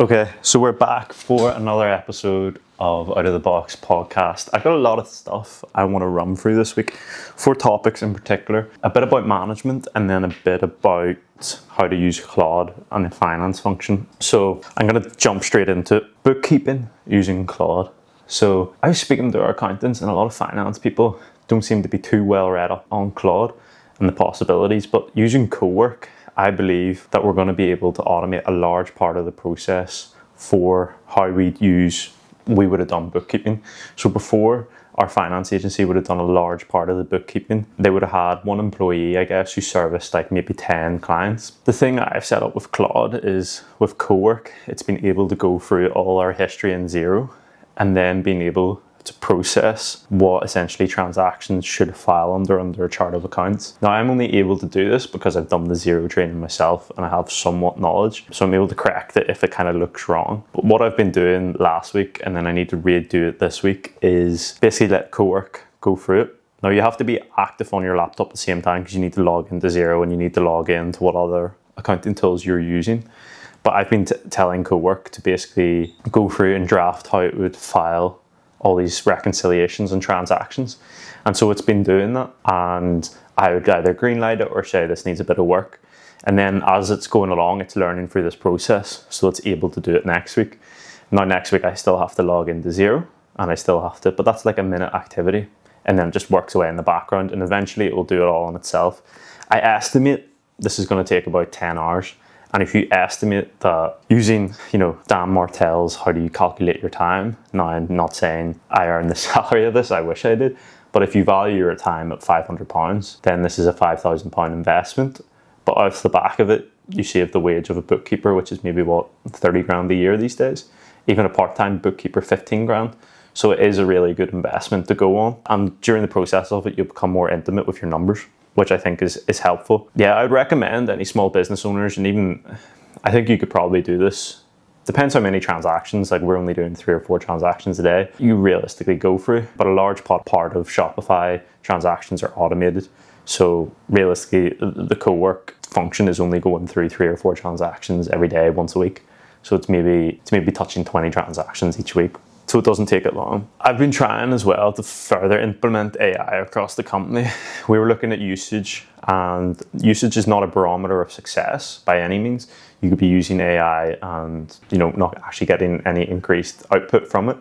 Okay, so we're back for another episode of Out of the Box podcast. I've got a lot of stuff I want to run through this week, 4 topics in particular, a bit about management and then a bit about how to use Claude and the finance function. So I'm going to jump straight into bookkeeping using Claude. So I was speaking to our accountants, and a lot of finance people don't seem to be too well read up on Claude and the possibilities, but using Cowork, I believe that we're going to be able to automate a large part of the process for how we would have done bookkeeping. So before, our finance agency would have done a large part of the bookkeeping. They would have had one employee, I guess, who serviced like maybe 10 clients. The thing that I've set up with Claude is with Cowork, it's been able to go through all our history in Xero and then being able to process what essentially transactions should file under a chart of accounts. Now, I'm only able to do this because I've done the Xero training myself and I have somewhat knowledge, so I'm able to correct it if it kind of looks wrong. But what I've been doing last week, and then I need to redo it this week, is basically let Cowork go through it. Now, you have to be active on your laptop at the same time because you need to log into Xero and you need to log into what other accounting tools you're using. But I've been telling Cowork to basically go through and draft how it would file all these reconciliations and transactions. And so it's been doing that, and I would either greenlight it or say this needs a bit of work. And then as it's going along, it's learning through this process, so it's able to do it next week. Now next week I still have to log into Xero, and I still have to, but that's like a minute activity, and then it just works away in the background, and eventually it will do it all on itself. I estimate this is going to take about 10 hours. And if you estimate that using, Dan Martell's how do you calculate your time, now I'm not saying I earn the salary of this, I wish I did, but if you value your time at £500, then this is a £5,000 investment. But off the back of it, you save the wage of a bookkeeper, which is maybe 30 grand a year these days. Even a part-time bookkeeper, 15 grand. So it is a really good investment to go on. And during the process of it, you'll become more intimate with your numbers, which I think is helpful. Yeah, I'd recommend any small business owners, and even, I think you could probably do this. Depends how many transactions, like we're only doing 3 or 4 transactions a day, you realistically go through, but a large part of Shopify transactions are automated. So realistically, the Cowork function is only going through 3 or 4 transactions every day, once a week. So it's maybe touching 20 transactions each week. So it doesn't take it long. I've been trying as well to further implement AI across the company. We were looking at usage, and usage is not a barometer of success by any means. You could be using AI and not actually getting any increased output from it.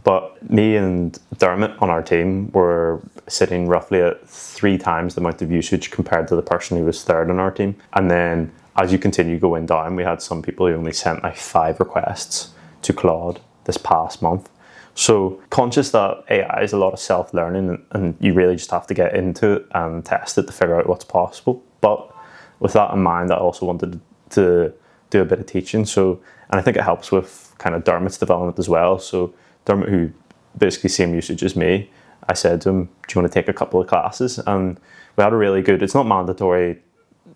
But me and Dermot on our team were sitting roughly at 3 times the amount of usage compared to the person who was third on our team. And then as you continue going down, we had some people who only sent like 5 requests to Claude this past month. So conscious that AI is a lot of self-learning, and you really just have to get into it and test it to figure out what's possible. But with that in mind, I also wanted to do a bit of teaching. So, and I think it helps with kind of Dermot's development as well. So Dermot, who basically same usage as me, I said to him, do you want to take a couple of classes? And we had a really good, it's not mandatory,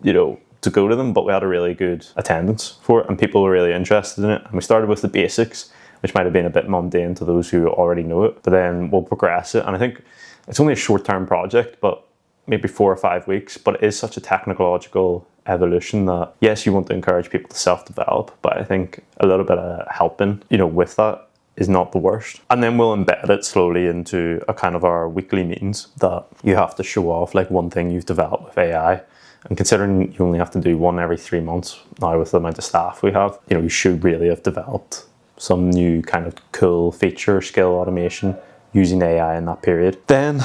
to go to them, but we had a really good attendance for it, and people were really interested in it. And we started with the basics, which might have been a bit mundane to those who already know it, but then we'll progress it. And I think it's only a short-term project, but maybe 4 or 5 weeks, but it is such a technological evolution that, yes, you want to encourage people to self-develop, but I think a little bit of helping, with that is not the worst. And then we'll embed it slowly into a kind of our weekly meetings that you have to show off like one thing you've developed with AI. And considering you only have to do one every 3 months now with the amount of staff we have, you should really have developed some new kind of cool feature, skill automation using AI in that period. Then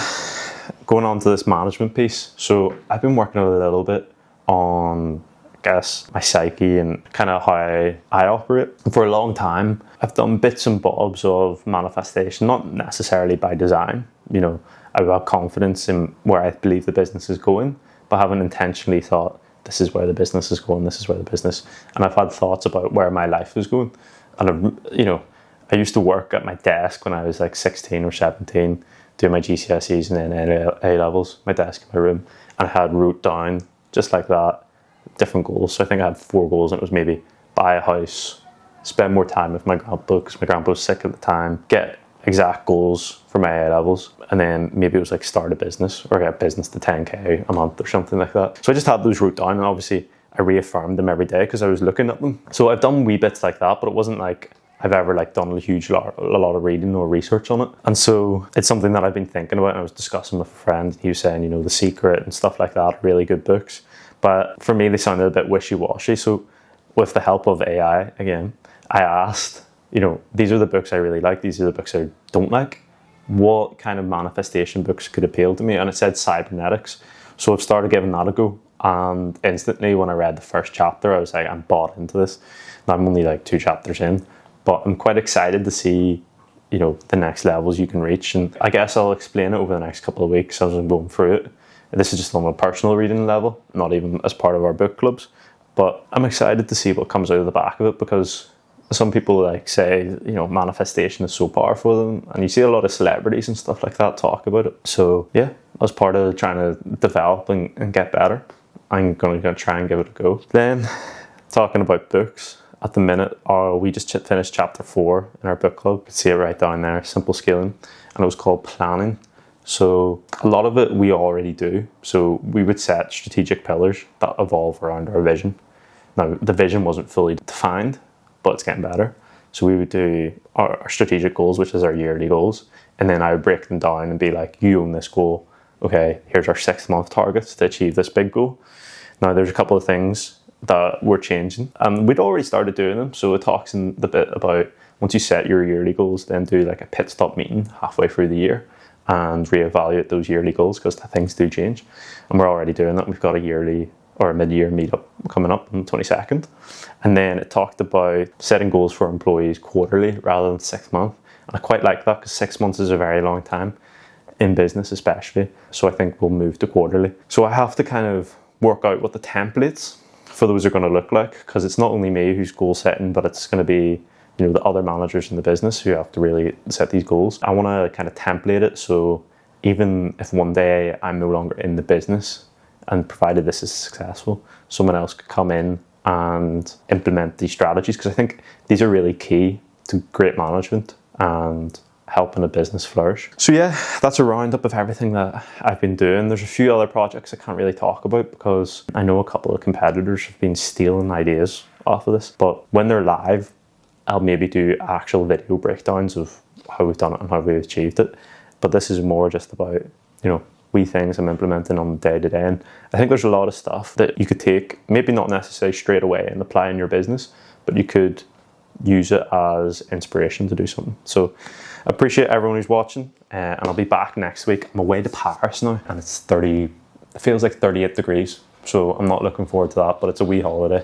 going on to this management piece. So I've been working a little bit on, I guess, my psyche and kind of how I operate. For a long time, I've done bits and bobs of manifestation, not necessarily by design. I've got confidence in where I believe the business is going, but I haven't intentionally thought, this is where the business is going, this is where the business, and I've had thoughts about where my life is going. And, I used to work at my desk when I was like 16 or 17, doing my GCSEs and then A-levels, my desk in my room, and I had wrote down, just like that, different goals. So I think I had 4 goals, and it was maybe buy a house, spend more time with my grandpa, because my grandpa was sick at the time, get exact goals for my A-levels, and then maybe it was like start a business or get business to 10k a month or something like that. So I just had those wrote down, and obviously I reaffirmed them every day because I was looking at them. So I've done wee bits like that, but it wasn't like I've ever done a lot of reading or research on it. And so it's something that I've been thinking about, and I was discussing with a friend. He was saying, The Secret and stuff like that are really good books. But for me, they sounded a bit wishy-washy. So with the help of AI, again, I asked, these are the books I really like. These are the books I don't like. What kind of manifestation books could appeal to me? And it said cybernetics. So I've started giving that a go. And instantly when I read the first chapter, I was like, I'm bought into this. And I'm only 2 chapters in, but I'm quite excited to see, the next levels you can reach. And I guess I'll explain it over the next couple of weeks as I'm going through it. This is just on a personal reading level, not even as part of our book clubs. But I'm excited to see what comes out of the back of it, because some people say, manifestation is so powerful for them, and you see a lot of celebrities and stuff like that talk about it. So yeah, as part of trying to develop and get better, I'm going to try and give it a go. Then, talking about books, at the minute, we just finished chapter 4 in our book club. You can see it right down there, simple scaling, and it was called planning. So a lot of it we already do. So we would set strategic pillars that evolve around our vision. Now, the vision wasn't fully defined, but it's getting better. So we would do our strategic goals, which is our yearly goals. And then I would break them down and be like, you own this goal. Okay, here's our 6-month targets to achieve this big goal. Now, there's a couple of things that we're changing. And we'd already started doing them. So it talks in the bit about once you set your yearly goals, then do a pit stop meeting halfway through the year and reevaluate those yearly goals, because things do change. And we're already doing that. We've got a yearly or a mid-year meetup coming up on the 22nd. And then it talked about setting goals for employees quarterly rather than 6 months. And I quite like that, because 6 months is a very long time in business especially. So I think we'll move to quarterly. So I have to kind of work out what the templates for those are going to look like, because it's not only me who's goal setting, but it's going to be the other managers in the business who have to really set these goals. I want to kind of template it, so even if one day I'm no longer in the business, and provided this is successful, someone else could come in and implement these strategies, because I think these are really key to great management and helping a business flourish. So yeah, that's a roundup of everything that I've been doing. There's a few other projects I can't really talk about, because I know a couple of competitors have been stealing ideas off of this, but when they're live, I'll maybe do actual video breakdowns of how we've done it and how we've achieved it. But this is more just about, wee things I'm implementing on the day-to-day. And I think there's a lot of stuff that you could take, maybe not necessarily straight away and apply in your business, but you could use it as inspiration to do something. So I appreciate everyone who's watching, and I'll be back next week. I'm away to Paris now, and it feels like 38 degrees. So I'm not looking forward to that, but it's a wee holiday.